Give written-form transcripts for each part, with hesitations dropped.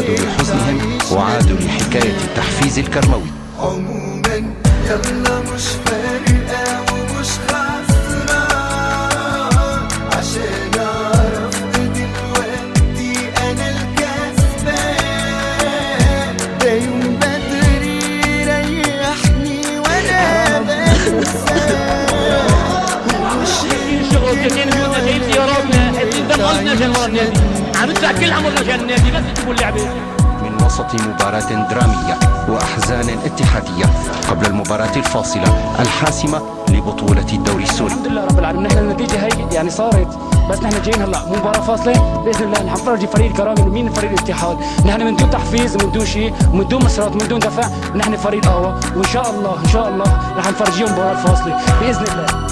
عادوا لحزنهم وعادوا لحكاية التحفيز الكرموي. عموما يلا مش فارقة ومش خسران، عشان أعرف دلوقتي أنا الكسبان. ده يوم بدري ريحني وأنا بنساه. شغل كثير بيوتنا جايين زيارات، حاطين دم قلبنا عشان ورا النادي، عم ندفع كل عمرنا عشان النادي بس تجيبوا اللعبة. من وسط مباراة درامية وأحزان اتحادية قبل المباراة الفاصلة الحاسمة لبطولة الدوري السوري. الحمد لله رب العالمين، نحن النتيجة هي يعني صارت، بس نحن جايين هلا مباراة فاصلة بإذن الله حنفرجي فريق الكرامة ومين فريق الاتحاد. نحن من دون تحفيز ومن دون شيء ومن دون مسارات ومن دون دفع، نحن فريق قوة، وإن شاء الله إن شاء الله رح نفرجيهم مباراة الفاصلة بإذن الله.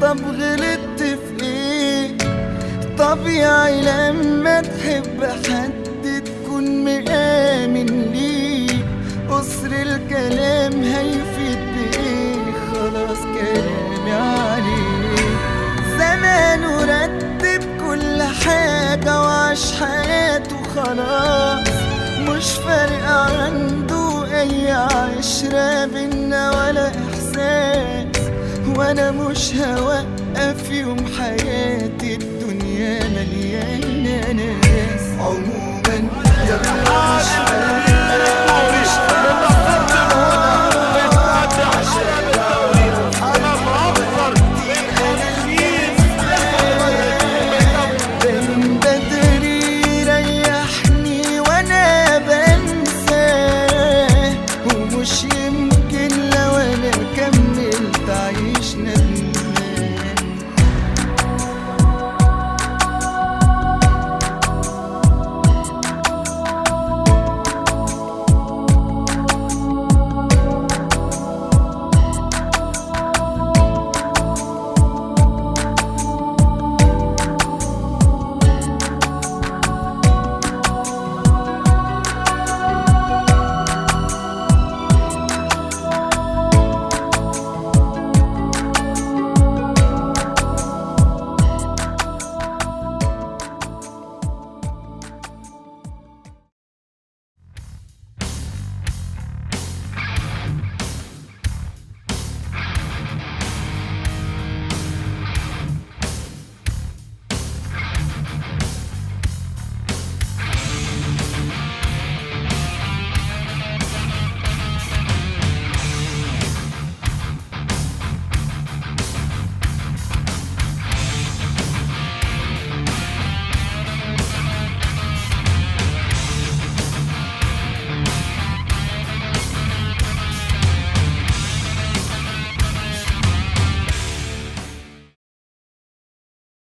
طب غلطت في ايه؟ طبيعي لما تحب حد تكون مآمن ليه. قصر الكلام هيفيد بايه؟ خلاص كلامي عليه. زمانه رتب كل حاجة وعاش حياته خلاص، مش فارق عنده اي عشرة بينا ولا احساس. وانا مش هوقف يوم حياتي، الدنيا مليانة ناس.